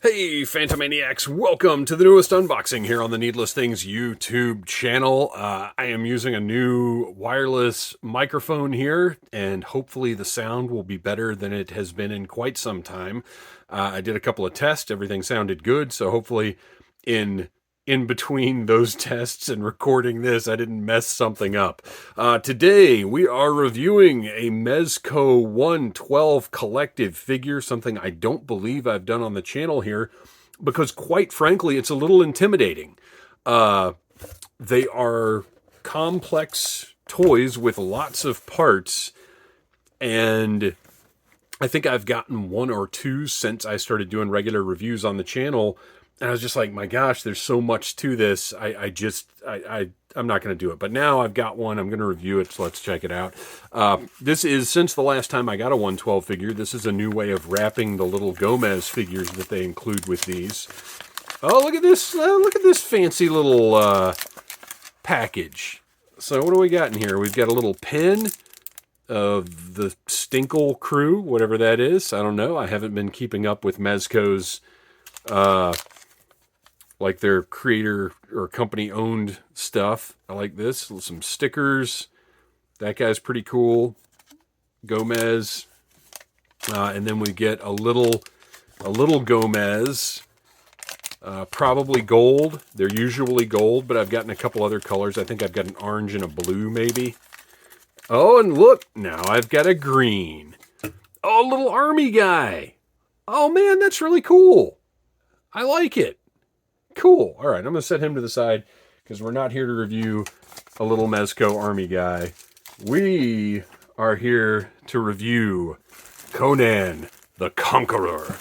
Hey, Phantomaniacs, welcome to the newest unboxing here on the Needless Things YouTube channel. I am using a new wireless microphone here, and hopefully the sound will be better than it has been in quite some time. I did a couple of tests, everything sounded good, so hopefully in between those tests and recording this, I didn't mess something up. Today, we are reviewing a Mezco One 12 collective figure, something I don't believe I've done on the channel here, because quite frankly, it's a little intimidating. They are complex toys with lots of parts, and I think I've gotten one or two since I started doing regular reviews on the channel. And I was just like, my gosh, there's so much to this. I'm not going to do it. But now I've got one. I'm going to review it, so let's check it out. This is, since the last time I got a 112 figure, this is a new way of wrapping the little Gomez figures that they include with these. Oh, look at this. Look at this fancy little package. So what do we got in here? We've got a little pin of the Stinkle crew, whatever that is. I don't know. I haven't been keeping up with Mezco's like their creator or company owned stuff. I like this. Some stickers. That guy's pretty cool. Gomez. And then we get a little Gomez. Probably gold. They're usually gold, but I've gotten a couple other colors. I think I've got an orange and a blue maybe. Oh, and look, now I've got a green. Oh, a little army guy. Oh man, that's really cool. I like it. Cool. All right, I'm going to set him to the side because we're not here to review a little Mezco army guy. We are here to review Conan the Conqueror.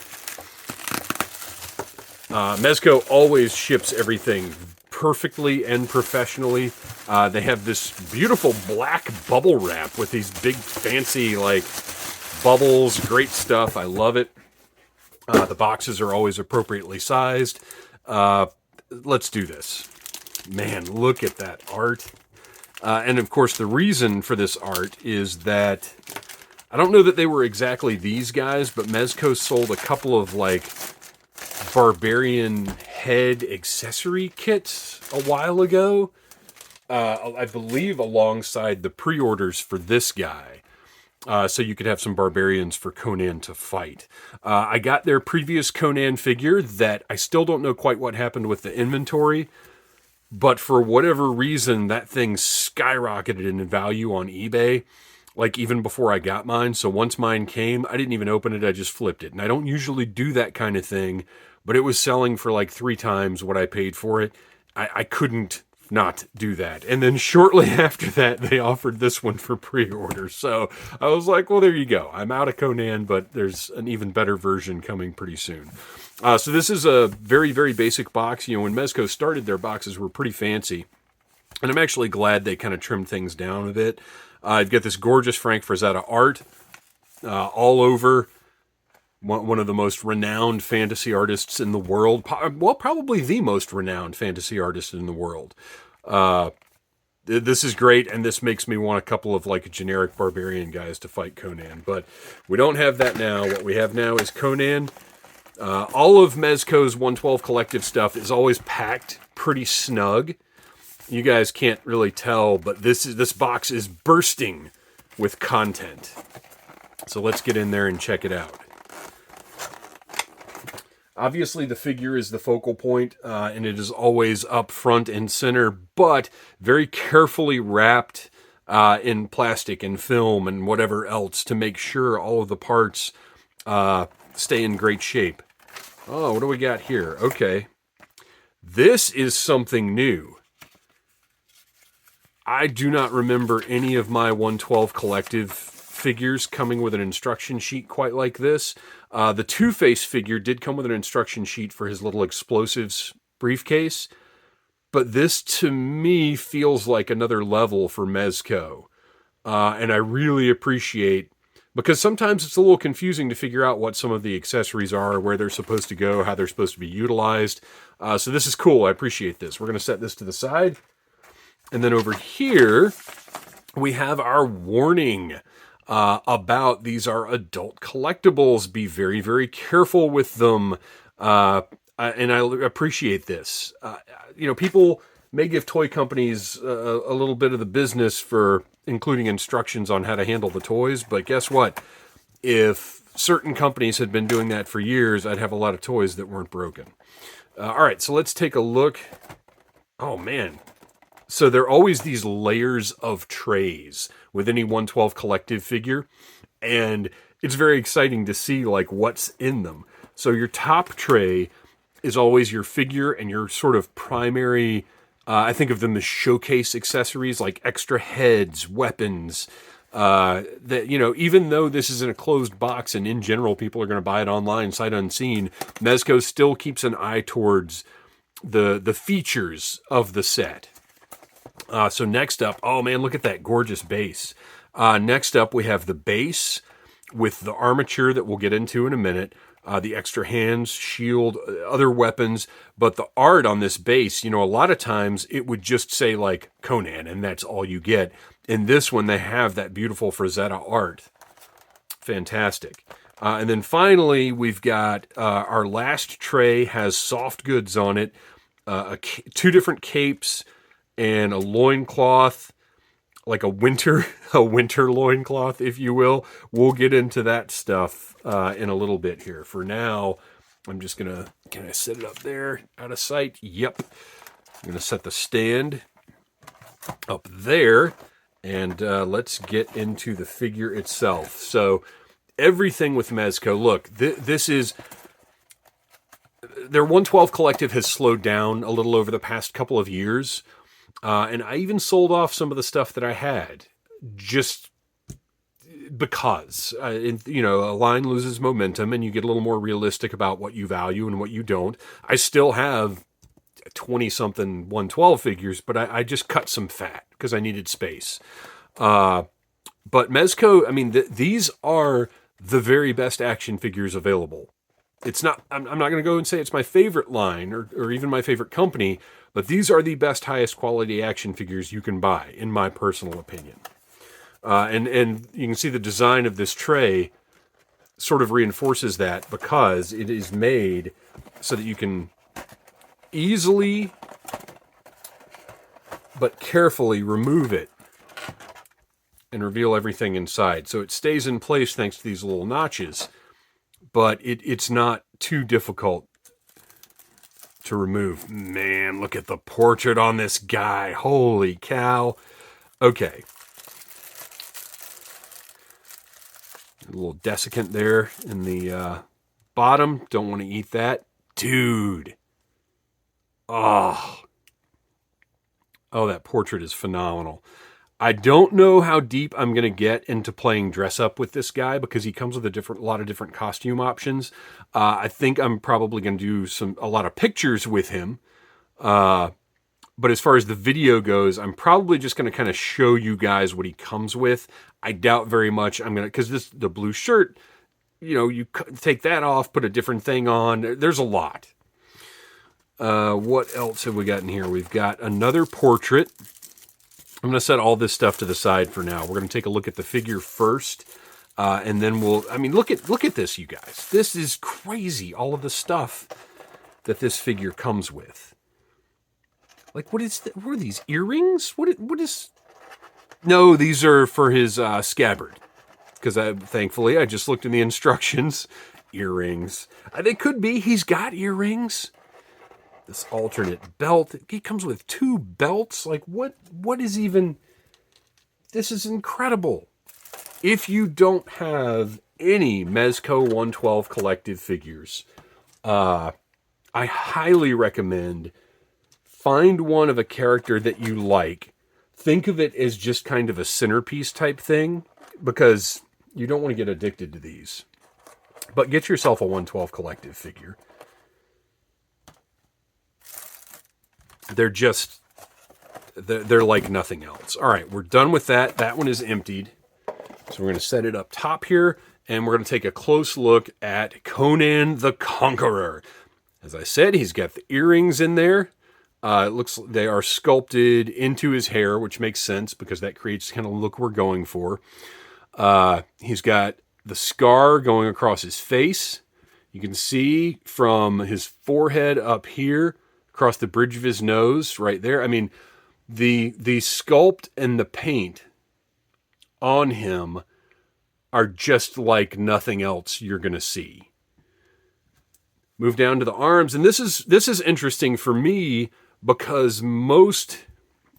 Mezco always ships everything perfectly and professionally. They have this beautiful black bubble wrap with these big fancy like bubbles. Great stuff. I love it. The boxes are always appropriately sized. Let's do this. Man, look at that art. And of course, the reason for this art is that I don't know that they were exactly these guys, but Mezco sold a couple of like barbarian head accessory kits a while ago. I believe alongside the pre-orders for this guy. So you could have some barbarians for Conan to fight. I got their previous Conan figure that I still don't know quite what happened with the inventory, but for whatever reason, that thing skyrocketed in value on eBay, like even before I got mine. So once mine came, I didn't even open it, I just flipped it. And I don't usually do that kind of thing, but it was selling for like 3 times what I paid for it. I couldn't not do that. And then shortly after that, they offered this one for pre-order. So I was like, well, there you go. I'm out of Conan, but there's an even better version coming pretty soon. So this is a very, very basic box. You know, when Mezco started, their boxes were pretty fancy. And I'm actually glad they kind of trimmed things down a bit. I've got this gorgeous Frank Frazetta art all over. One of the most renowned fantasy artists in the world. Well, probably the most renowned fantasy artist in the world. This is great, and this makes me want a couple of like generic barbarian guys to fight Conan. But we don't have that now. What we have now is Conan. All of Mezco's 112 collective stuff is always packed pretty snug. You guys can't really tell, but this box is bursting with content. So let's get in there and check it out. Obviously, the figure is the focal point, and it is always up front and center, but very carefully wrapped in plastic and film and whatever else to make sure all of the parts stay in great shape. Oh, what do we got here? Okay. This is something new. I do not remember any of my 112 collective figures coming with an instruction sheet quite like this. The Two-Face figure did come with an instruction sheet for his little explosives briefcase, but this to me feels like another level for Mezco. And I really appreciate, because sometimes it's a little confusing to figure out what some of the accessories are, where they're supposed to go, how they're supposed to be utilized. So this is cool. I appreciate this. We're going to set this to the side. And then over here, we have our warning. about these are adult collectibles. Be very, very careful with them. And I appreciate this. People may give toy companies a little bit of the business for including instructions on how to handle the toys, but guess what? If certain companies had been doing that for years, I'd have a lot of toys that weren't broken. All right, so let's take a look. Oh, man. So there are always these layers of trays with any 112 collective figure, and it's very exciting to see like what's in them. So your top tray is always your figure and your sort of primary, I think of them as showcase accessories like extra heads, weapons, that, even though this is in a closed box and in general people are going to buy it online sight unseen, Mezco still keeps an eye towards the features of the set. So next up, oh man, look at that gorgeous base. Next up, we have the base with the armature that we'll get into in a minute, the extra hands, shield, other weapons. But the art on this base, a lot of times it would just say like Conan, and that's all you get. In this one, they have that beautiful Frazetta art. Fantastic. And then finally, we've got our last tray has soft goods on it, 2 different capes, and a loincloth, like a winter loincloth, if you will. We'll get into that stuff in a little bit here. For now, I'm just can I set it up there, out of sight? Yep. I'm gonna set the stand up there, and let's get into the figure itself. So everything with Mezco, look, this is... Their 112 collective has slowed down a little over the past couple of years. And I even sold off some of the stuff that I had just because, a line loses momentum and you get a little more realistic about what you value and what you don't. I still have 20-something 112 figures, but I just cut some fat because I needed space. But Mezco, these are the very best action figures available. It's not, I'm not going to go and say it's my favorite line or even my favorite company, but these are the best, highest quality action figures you can buy, in my personal opinion. And you can see the design of this tray sort of reinforces that because it is made so that you can easily but carefully remove it and reveal everything inside. So it stays in place thanks to these little notches, but it's not too difficult to remove. Man, look at the portrait on this guy. Holy cow. Okay. A little desiccant there in the bottom. Don't want to eat that. Dude. Oh, that portrait is phenomenal. I don't know how deep I'm going to get into playing dress up with this guy because he comes with a lot of different costume options. I think I'm probably going to do a lot of pictures with him. But as far as the video goes, I'm probably just going to kind of show you guys what he comes with. I doubt very much I'm going to, because the blue shirt, you take that off, put a different thing on. There's a lot. What else have we got in here? We've got another portrait. I'm going to set all this stuff to the side for now. We're going to take a look at the figure first, and then look at this, you guys. This is crazy, all of the stuff that this figure comes with. Like, what are these, earrings? What is... No, these are for his scabbard, because thankfully, I just looked in the instructions. Earrings. They could be. He's got earrings. This alternate belt. He comes with 2 belts. Like, what is even... This is incredible. If you don't have any Mezco 112 collective figures, I highly recommend find one of a character that you like. Think of it as just kind of a centerpiece type thing, because you don't want to get addicted to these. But get yourself a 112 collective figure. They're like nothing else. All right, we're done with that. That one is emptied. So we're going to set it up top here, and we're going to take a close look at Conan the Conqueror. As I said, he's got the earrings in there. It looks they are sculpted into his hair, which makes sense because that creates the kind of look we're going for. He's got the scar going across his face. You can see from his forehead up here, across the bridge of his nose, right there. I mean, the sculpt and the paint on him are just like nothing else you're going to see. Move down to the arms, and this is interesting for me because most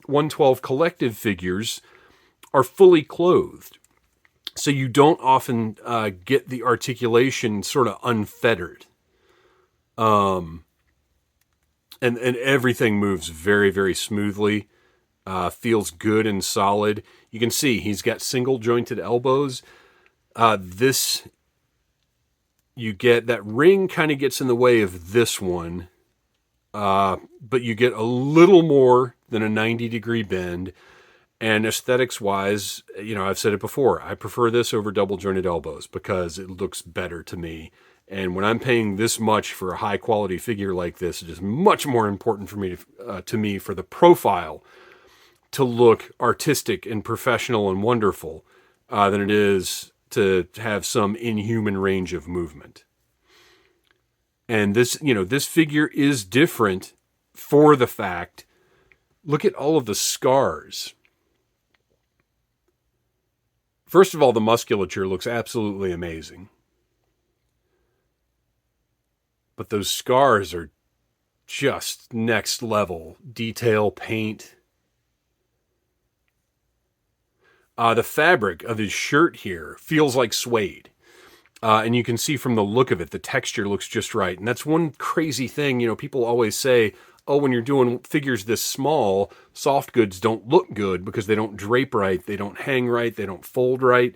112 collective figures are fully clothed. So you don't often get the articulation sort of unfettered. And everything moves very, very smoothly. Feels good and solid. You can see he's got single jointed elbows. You get that ring kind of gets in the way of this one. But you get a little more than a 90-degree bend. And aesthetics wise, I've said it before, I prefer this over double jointed elbows because it looks better to me. And when I'm paying this much for a high quality figure like this, it is much more important for me to me for the profile to look artistic and professional and wonderful than it is to have some inhuman range of movement. And this figure is different for the fact, look at all of the scars. First of all, the musculature looks absolutely amazing. But those scars are just next level detail, paint. The fabric of his shirt here feels like suede. And you can see from the look of it, the texture looks just right. And that's one crazy thing, people always say, oh, when you're doing figures this small, soft goods don't look good because they don't drape right, they don't hang right, they don't fold right.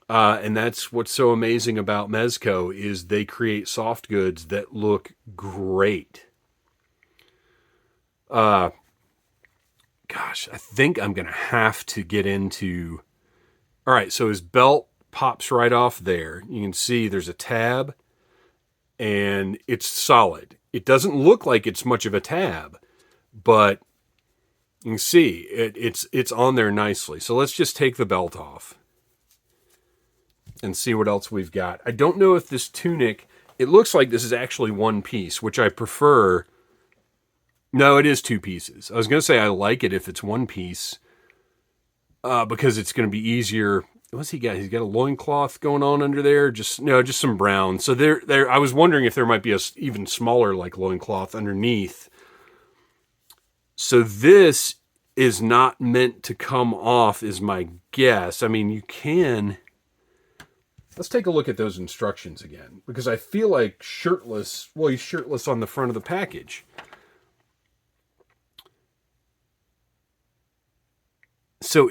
And that's what's so amazing about Mezco is they create soft goods that look great. Gosh, I think I'm going to have to get into... All right, so his belt pops right off there. You can see there's a tab, and it's solid. It doesn't look like it's much of a tab, but you can see it's on there nicely. So let's just take the belt off and see what else we've got. I don't know if this tunic, it looks like this is actually one piece, which I prefer. No, it is two pieces. I was going to say I like it if it's one piece because it's going to be easier. What's he got? He's got a loincloth going on under there. Just some brown. So there. I was wondering if there might be a even smaller like loincloth underneath. So this is not meant to come off, is my guess. I mean, you can. Let's take a look at those instructions again because I feel like shirtless. Well, he's shirtless on the front of the package. So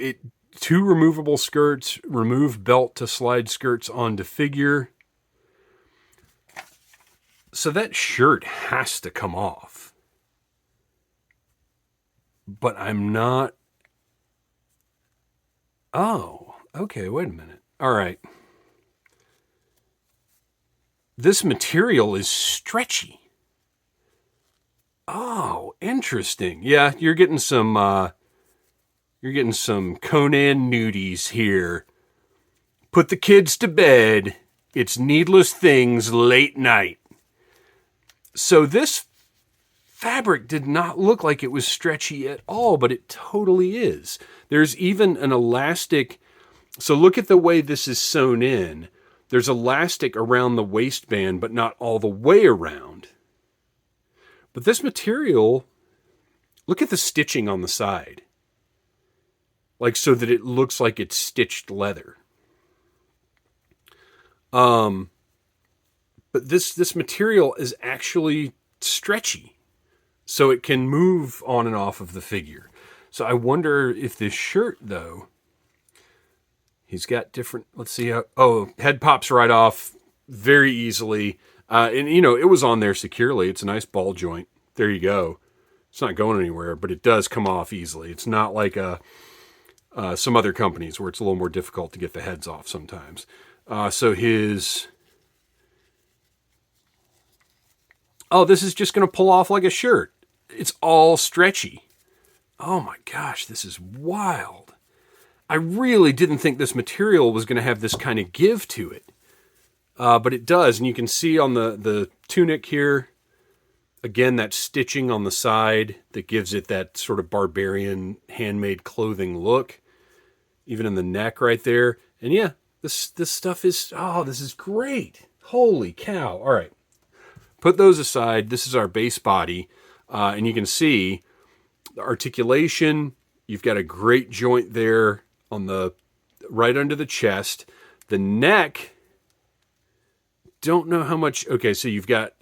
two removable skirts, remove belt to slide skirts onto figure. So that shirt has to come off. But I'm not... Oh, okay, wait a minute. All right. This material is stretchy. Oh, interesting. Yeah, you're getting some Conan nudies here. Put the kids to bed. It's needless things late night. So this fabric did not look like it was stretchy at all, but it totally is. There's even an elastic. So look at the way this is sewn in. There's elastic around the waistband, but not all the way around. But this material, look at the stitching on the side. Like so that it looks like it's stitched leather. But this material is actually stretchy. So it can move on and off of the figure. So I wonder if this shirt, though, he's got different, let's see how, oh, head pops right off very easily. And, it was on there securely. It's a nice ball joint. There you go. It's not going anywhere, but it does come off easily. It's not like some other companies where it's a little more difficult to get the heads off sometimes. So his... Oh, this is just going to pull off like a shirt. It's all stretchy. Oh my gosh, this is wild. I really didn't think this material was going to have this kind of give to it. But it does, and you can see on the tunic here, again, that stitching on the side that gives it that sort of barbarian handmade clothing look. Even in the neck right there. And yeah, this stuff is, oh, this is great. Holy cow. All right. Put those aside. This is our base body. And you can see the articulation. You've got a great joint there on the right under the chest. The neck, don't know how much. Okay, so you've got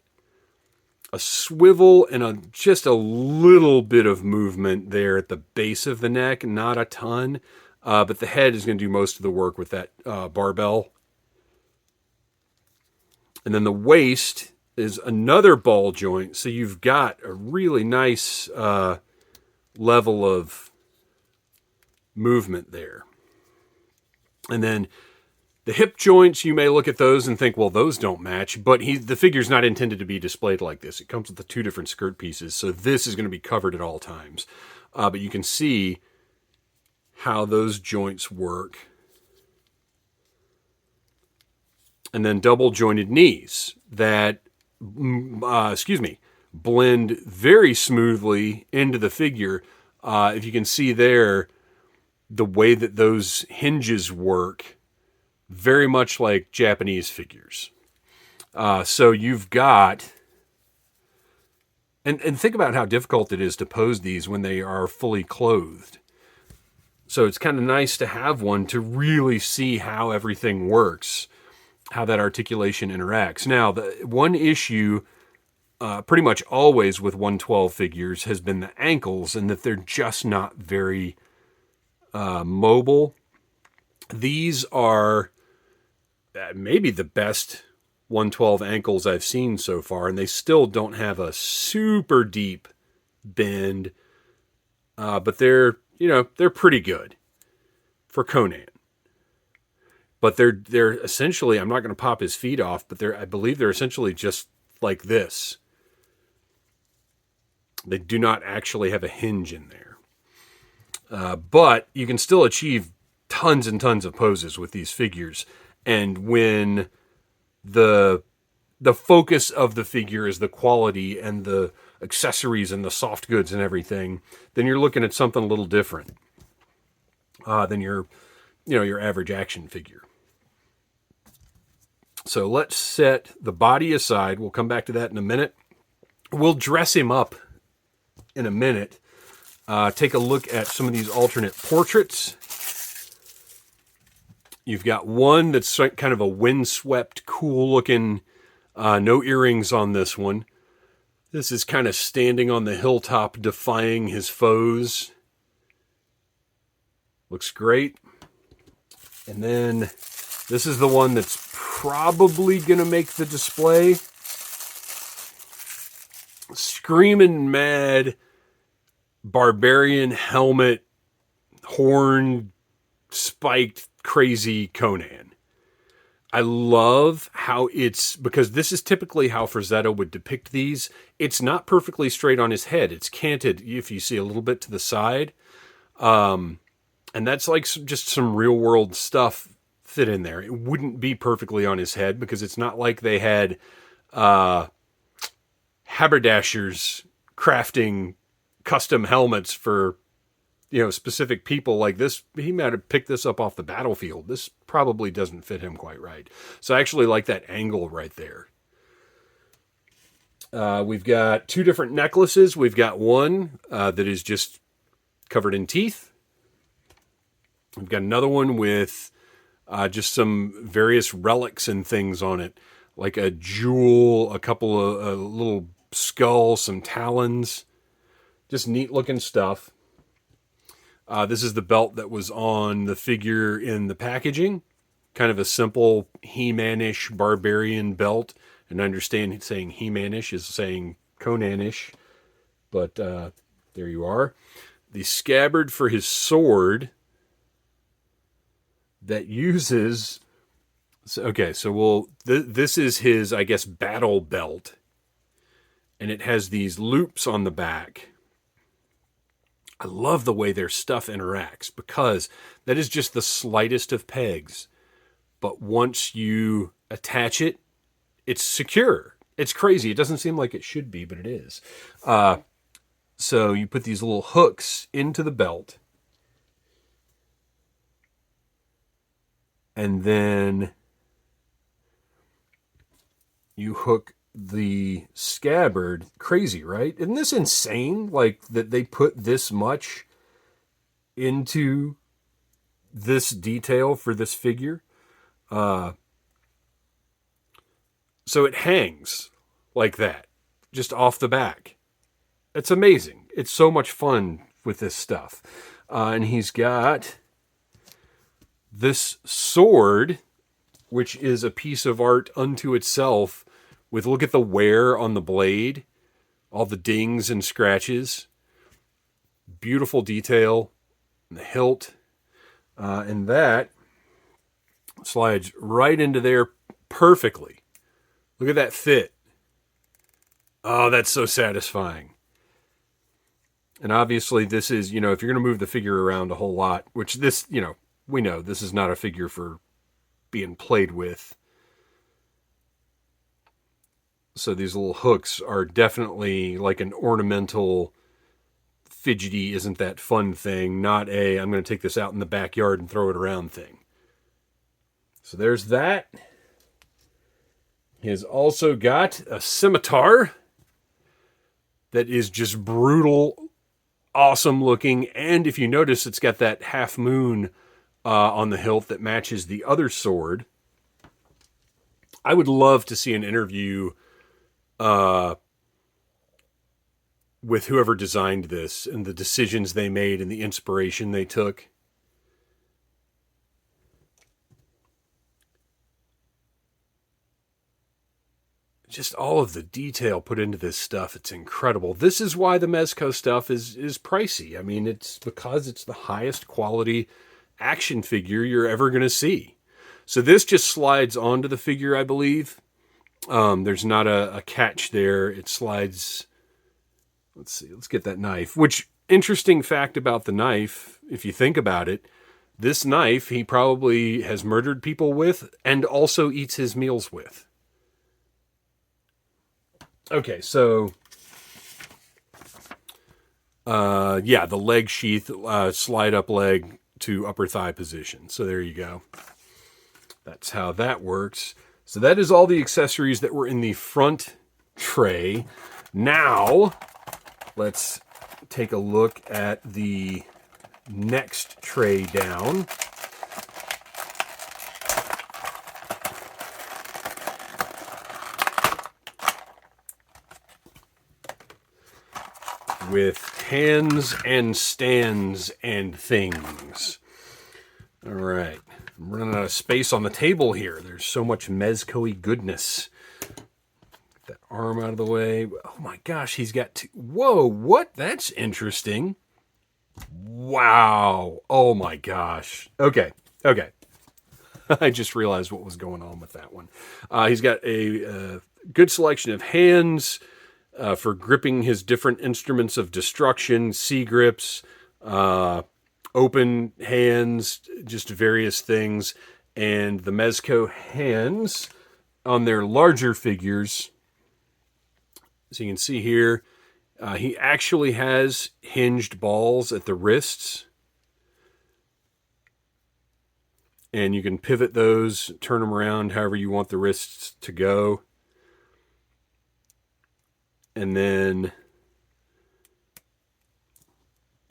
a swivel and just a little bit of movement there at the base of the neck, not a ton. But the head is going to do most of the work with that barbell. And then the waist is another ball joint. So you've got a really nice level of movement there. And then the hip joints, you may look at those and think, well, those don't match. But the figure's not intended to be displayed like this. It comes with the two different skirt pieces. So this is going to be covered at all times. But you can see how those joints work. And then double jointed knees that, blend very smoothly into the figure. If you can see there, the way that those hinges work, very much like Japanese figures. So you've got, and think about how difficult it is to pose these when they are fully clothed. So it's kind of nice to have one to really see how everything works, how that articulation interacts. Now, the one issue pretty much always with 112 figures has been the ankles, and that they're just not very mobile. These are maybe the best 112 ankles I've seen so far, and they still don't have a super deep bend, but they're pretty good for Conan. But they're essentially, I'm not going to pop his feet off, but I believe they're essentially just like this. They do not actually have a hinge in there. But you can still achieve tons and tons of poses with these figures. And when the focus of the figure is the quality and the accessories and the soft goods and everything, then you're looking at something a little different than your average action figure. So let's set the body aside. We'll come back to that in a minute. We'll dress him up in a minute. Take a look at some of these alternate portraits. You've got one that's kind of a windswept, cool-looking, no earrings on this one. This is kind of standing on the hilltop, defying his foes. Looks great. And then this is the one that's probably going to make the display. Screaming mad, barbarian helmet, horn, spiked, crazy Conan. I love how because this is typically how Frazetta would depict these. It's not perfectly straight on his head. It's canted, if you see a little bit to the side. And that's like just some real world stuff fit in there. It wouldn't be perfectly on his head because it's not like they had haberdashers crafting custom helmets for specific people like this. He might have picked this up off the battlefield. This probably doesn't fit him quite right. So I actually like that angle right there. We've got two different necklaces. We've got one that is just covered in teeth. We've got another one with just some various relics and things on it, like a jewel, a couple of a little skull, some talons, just neat looking stuff. This is the belt that was on the figure in the packaging. Kind of a simple He-Man-ish barbarian belt. And I understand saying He-Man-ish is saying Conan-ish. But there you are. The scabbard for his sword that uses... this is his, I guess, battle belt. And it has these loops on the back. I love the way their stuff interacts because that is just the slightest of pegs. but once you attach it, it's secure. It's crazy. It doesn't seem like it should be, but it is. So you put these little hooks into the belt, and then you hook the scabbard. Crazy, right? Isn't this insane? Like that they put this much into this detail for this figure. So it hangs like that, just off the back. It's amazing. It's so much fun with this stuff. And he's got this sword, which is a piece of art unto itself, with, look at the wear on the blade, all the dings and scratches. Beautiful detail. The hilt. And that slides right into there perfectly. Look at that fit. Oh, that's so satisfying. And obviously this is, if you're going to move the figure around a whole lot, which this, we know this is not a figure for being played with. So these little hooks are definitely like an ornamental, fidgety, isn't that fun thing, not a, I'm going to take this out in the backyard and throw it around thing. So there's that. He has also got a scimitar that is just brutal, awesome looking. And if you notice, it's got that half moon on the hilt that matches the other sword. I would love to see an interview with whoever designed this and the decisions they made and the inspiration they took. Just all of the detail put into this stuff, it's incredible. This is why the Mezco stuff is pricey. I mean, it's because it's the highest quality action figure you're ever going to see. So this just slides onto the figure, I believe. There's not a catch there. It slides. Let's see. Let's get that knife. Which, interesting fact about the knife, if you think about it, this knife he probably has murdered people with and also eats his meals with. Okay, so the leg sheath, slide up leg to upper thigh position. So there you go. That's how that works. So that is all the accessories that were in the front tray. Now, let's take a look at the next tray down. With hands and stands and things. All right. I'm running out of space on the table here. There's so much Mezco-y goodness. Get that arm out of the way. Oh my gosh, he's got two. Whoa, what? That's interesting. Wow. Oh my gosh. Okay. I just realized what was going on with that one. He's got a good selection of hands, for gripping his different instruments of destruction, C-grips, open hands, just various things. And the Mezco hands on their larger figures, so you can see here, he actually has hinged balls at the wrists. And you can pivot those, turn them around however you want the wrists to go. And then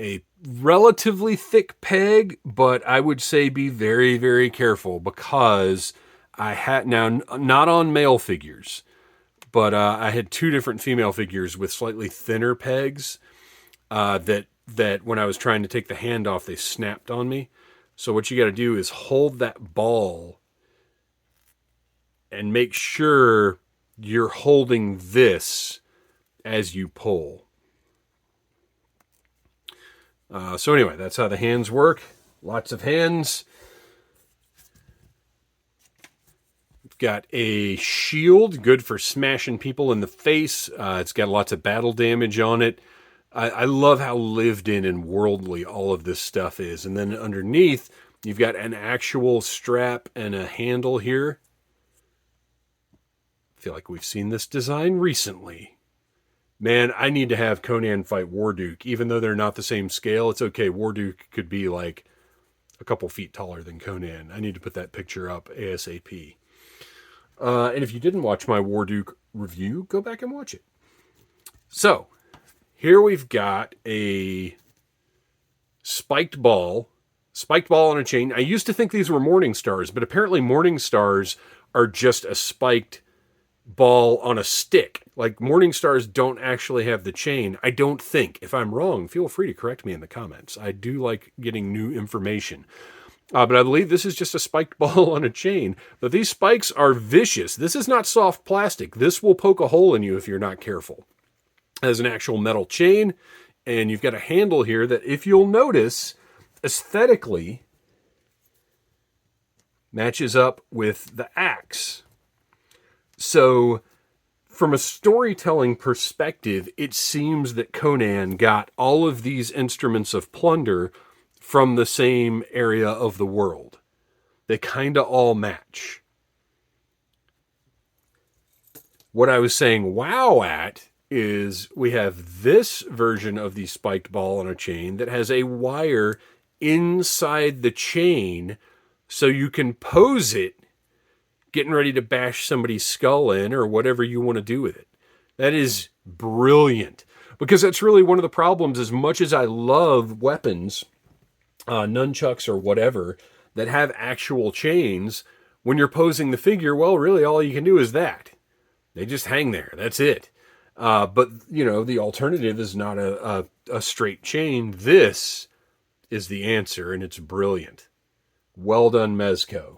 a relatively thick peg, but I would say be very, very careful, because I had, now not on male figures, but I had two different female figures with slightly thinner pegs that when I was trying to take the hand off, they snapped on me. So what you got to do is hold that ball and make sure you're holding this as you pull. So anyway, that's how the hands work. Lots of hands. We've got a shield, good for smashing people in the face. It's got lots of battle damage on it. I love how lived in and worldly all of this stuff is. And then underneath, You've got an actual strap and a handle here. I feel like we've seen this design recently. Man, I need to have Conan fight Warduke. Even though they're not the same scale, it's okay. Warduke could be like a couple feet taller than Conan. I need to put that picture up ASAP. And if you didn't watch my Warduke review, go back and watch it. So, here we've got a spiked ball on a chain. I used to think these were morning stars, but apparently morning stars are just a spiked ball on a stick. Like, morning stars don't actually have the chain. I don't think. If I'm wrong, feel free to correct me in the comments. I do like getting new information. But I believe this is just a spiked ball on a chain. But these spikes are vicious. This is not soft plastic. This will poke a hole in you if you're not careful. It has an actual metal chain, and you've got a handle here that, if you'll notice, aesthetically matches up with the axe. So, from a storytelling perspective, it seems that Conan got all of these instruments of plunder from the same area of the world. They kind of all match. What I was saying wow at is we have this version of the spiked ball on a chain that has a wire inside the chain so you can pose it getting ready to bash somebody's skull in or whatever you want to do with it. That is brilliant, because that's really one of the problems. As much as I love weapons, nunchucks or whatever, that have actual chains, when you're posing the figure, well, really all you can do is that. They just hang there. That's it. But, you know, the alternative is not a straight chain. This is the answer, and it's brilliant. Well done, Mezco.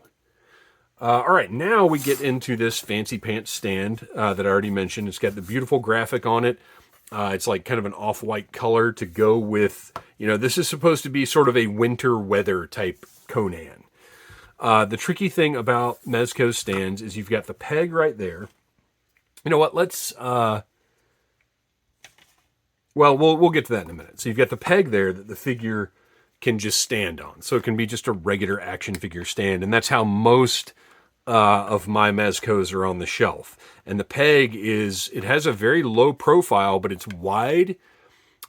All right, now we get into this fancy pants stand that I already mentioned. It's got the beautiful graphic on it. It's like kind of an off-white color to go with, you know, this is supposed to be sort of a winter weather type Conan. The tricky thing about Mezco stands is you've got the peg right there. You know what, let's, well, we'll get to that in a minute. So you've got the peg there that the figure can just stand on. So it can be just a regular action figure stand, and that's how most of my Mezcos are on the shelf. And the peg it has a very low profile, but it's wide,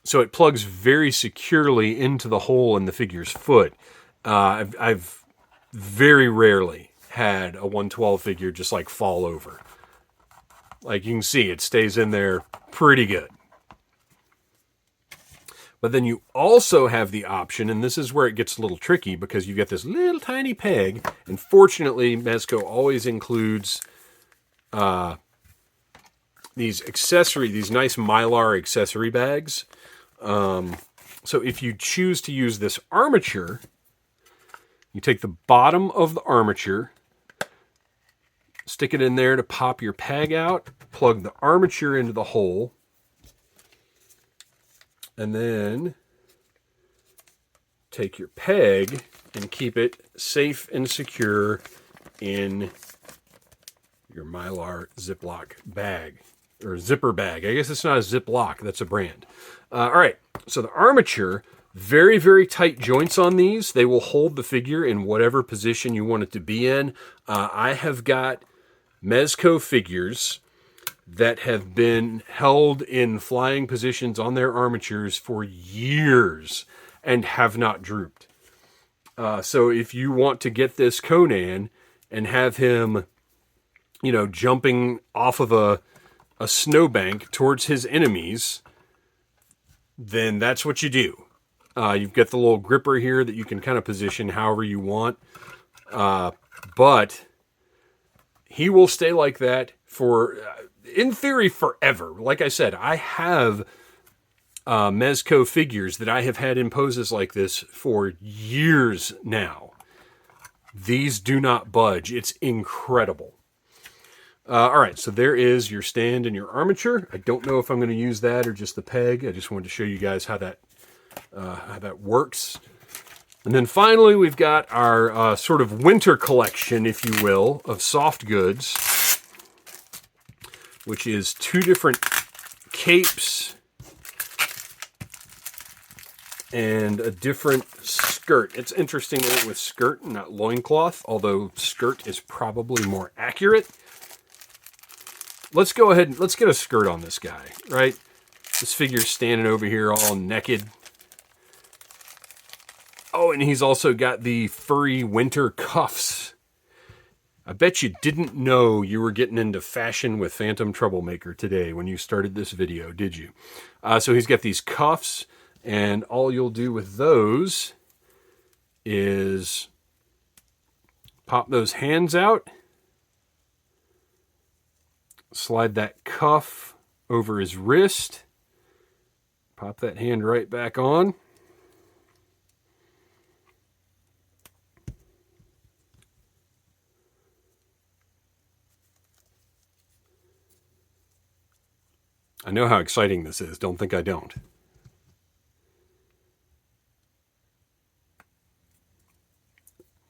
so it plugs very securely into the hole in the figure's foot. I've very rarely had a 112 figure just like fall over. Like you can see, it stays in there pretty good. But then you also have the option, and this is where it gets a little tricky, because you've got this little tiny peg, and fortunately, Mezco always includes these nice Mylar accessory bags. So if you choose to use this armature, you take the bottom of the armature, stick it in there to pop your peg out, plug the armature into the hole, and then take your peg and keep it safe and secure in your Mylar Ziploc bag, or zipper bag. I guess it's not a Ziploc, that's a brand. All right, so the armature, very, very tight joints on these. They will hold the figure in whatever position you want it to be in. I have got Mezco figures that have been held in flying positions on their armatures for years and have not drooped. So if you want to get this Conan and have him, you know, jumping off of a snowbank towards his enemies, then that's what you do. You've got the little gripper here that you can kind of position however you want. But he will stay like that for, in theory, forever. Like I said, I have Mezco figures that I have had in poses like this for years now. These do not budge. It's incredible. All right, so there is your stand and your armature. I don't know if I'm going to use that or just the peg. I just wanted to show you guys how that works. And then finally, we've got our sort of winter collection, if you will, of soft goods, which is 2 different capes and a different skirt. It's interesting that it was skirt and not loincloth, although skirt is probably more accurate. Let's go ahead and let's get a skirt on this guy, right? This figure's standing over here all naked. Oh, and he's also got the furry winter cuffs. I bet you didn't know you were getting into fashion with Phantom Troublemaker today when you started this video, did you? So he's got these cuffs, and all you'll do with those is pop those hands out, slide that cuff over his wrist, pop that hand right back on. I know how exciting this is. Don't think I don't.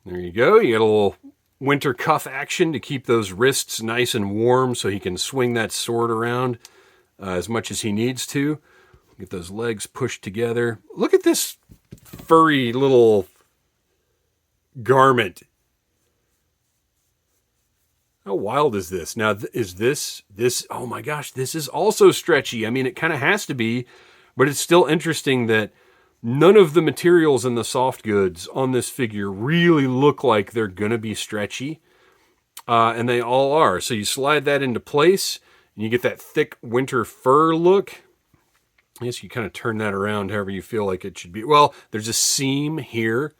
There you go. You get a little winter cuff action to keep those wrists nice and warm so he can swing that sword around as much as he needs to. Get those legs pushed together. Look at this furry little garment. How wild is this? Now, is this, oh my gosh, this is also stretchy. I mean, it kind of has to be, but it's still interesting that none of the materials in the soft goods on this figure really look like they're going to be stretchy, and they all are. So you slide that into place, and you get that thick winter fur look. I guess you kind of turn that around however you feel like it should be. Well, there's a seam here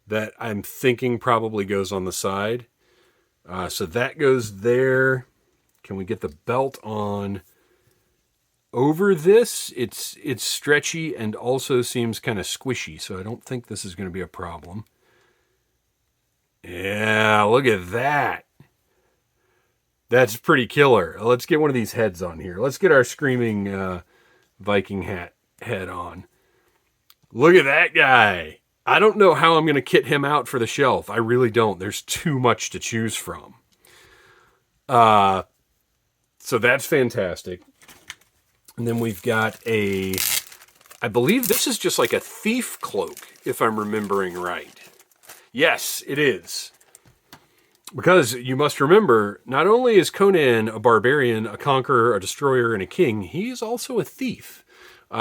that I'm thinking probably goes on the side. So that goes there. Can we get the belt on over this? It's stretchy and also seems kind of squishy, so I don't think this is going to be a problem. Yeah, look at that. That's pretty killer. Let's get one of these heads on here. Let's get our screaming Viking head on. Look at that guy. I don't know how I'm going to kit him out for the shelf. I really don't. There's too much to choose from. So that's fantastic. And then we've got I believe this is just like a thief cloak, if I'm remembering right. Yes, it is. Because you must remember, not only is Conan a barbarian, a conqueror, a destroyer, and a king, he's also a thief.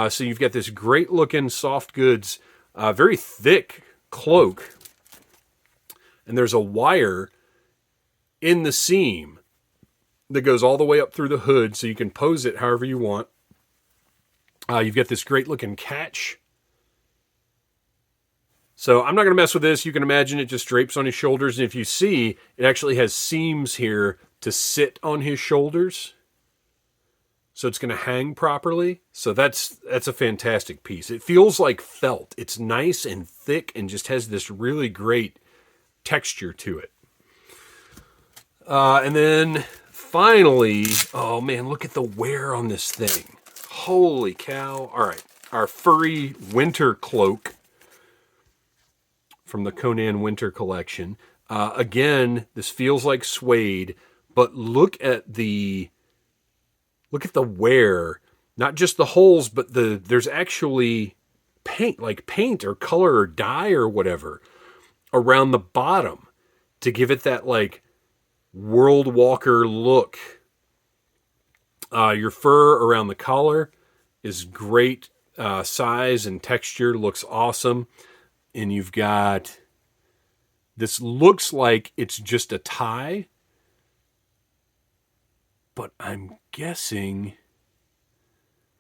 So you've got this great looking soft goods, very thick cloak, and there's a wire in the seam that goes all the way up through the hood, so you can pose it however you want. You've got this great looking catch. So I'm not going to mess with this. You can imagine it just drapes on his shoulders, and if you see, it actually has seams here to sit on his shoulders. So it's going to hang properly. So that's a fantastic piece. It feels like felt. It's nice and thick and just has this really great texture to it. And then finally, oh man, look at the wear on this thing. Holy cow. All right, our furry winter cloak from the Conan Winter Collection. Again, this feels like suede, but look at the wear, not just the holes, but there's actually paint or color or dye or whatever around the bottom to give it that like World Walker look. Your fur around the collar is great size and texture, looks awesome. And you've got, this looks like it's just a tie, but I'm guessing,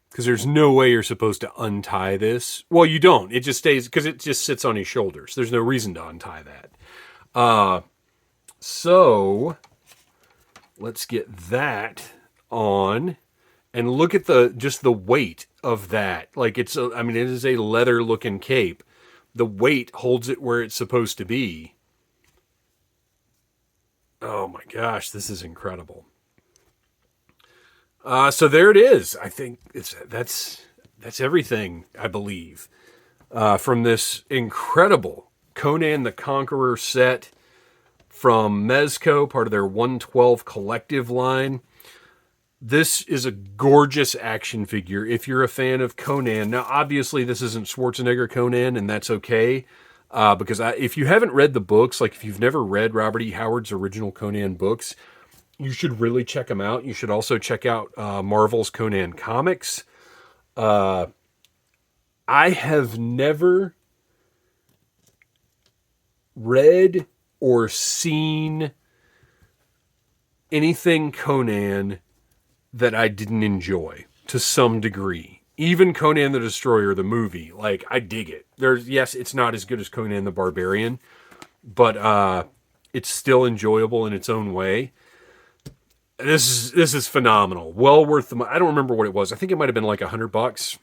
because there's no way you're supposed to untie this. Well, you don't. It just stays, because it just sits on his shoulders. There's no reason to untie that. So let's get that on and look at just the weight of that. Like it is a leather looking cape. The weight holds it where it's supposed to be. Oh my gosh, this is incredible. So there it is. I think that's everything, I believe, from this incredible Conan the Conqueror set from Mezco, part of their 112 collective line. This is a gorgeous action figure if you're a fan of Conan. Now, obviously, this isn't Schwarzenegger Conan, and that's okay. because if you haven't read the books, like if you've never read Robert E. Howard's original Conan books, you should really check them out. You should also check out Marvel's Conan comics. I have never read or seen anything Conan that I didn't enjoy to some degree. Even Conan the Destroyer, the movie, like, I dig it. Yes, it's not as good as Conan the Barbarian, but it's still enjoyable in its own way. This is phenomenal. Well worth the. I don't remember what it was. I think it might have been like $100.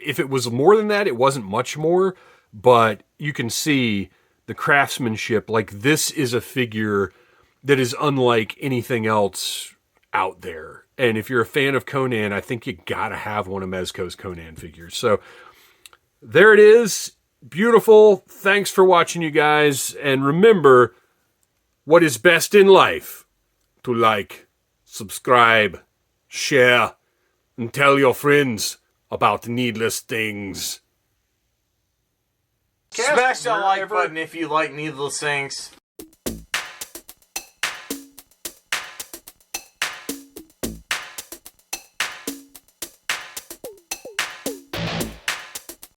If it was more than that, it wasn't much more. But you can see the craftsmanship. Like, this is a figure that is unlike anything else out there. And if you're a fan of Conan, I think you gotta have one of Mezco's Conan figures. So there it is. Beautiful. Thanks for watching, you guys. And remember, what is best in life? To like, subscribe, share, and tell your friends about needless things. Smash that like button if you like needless things.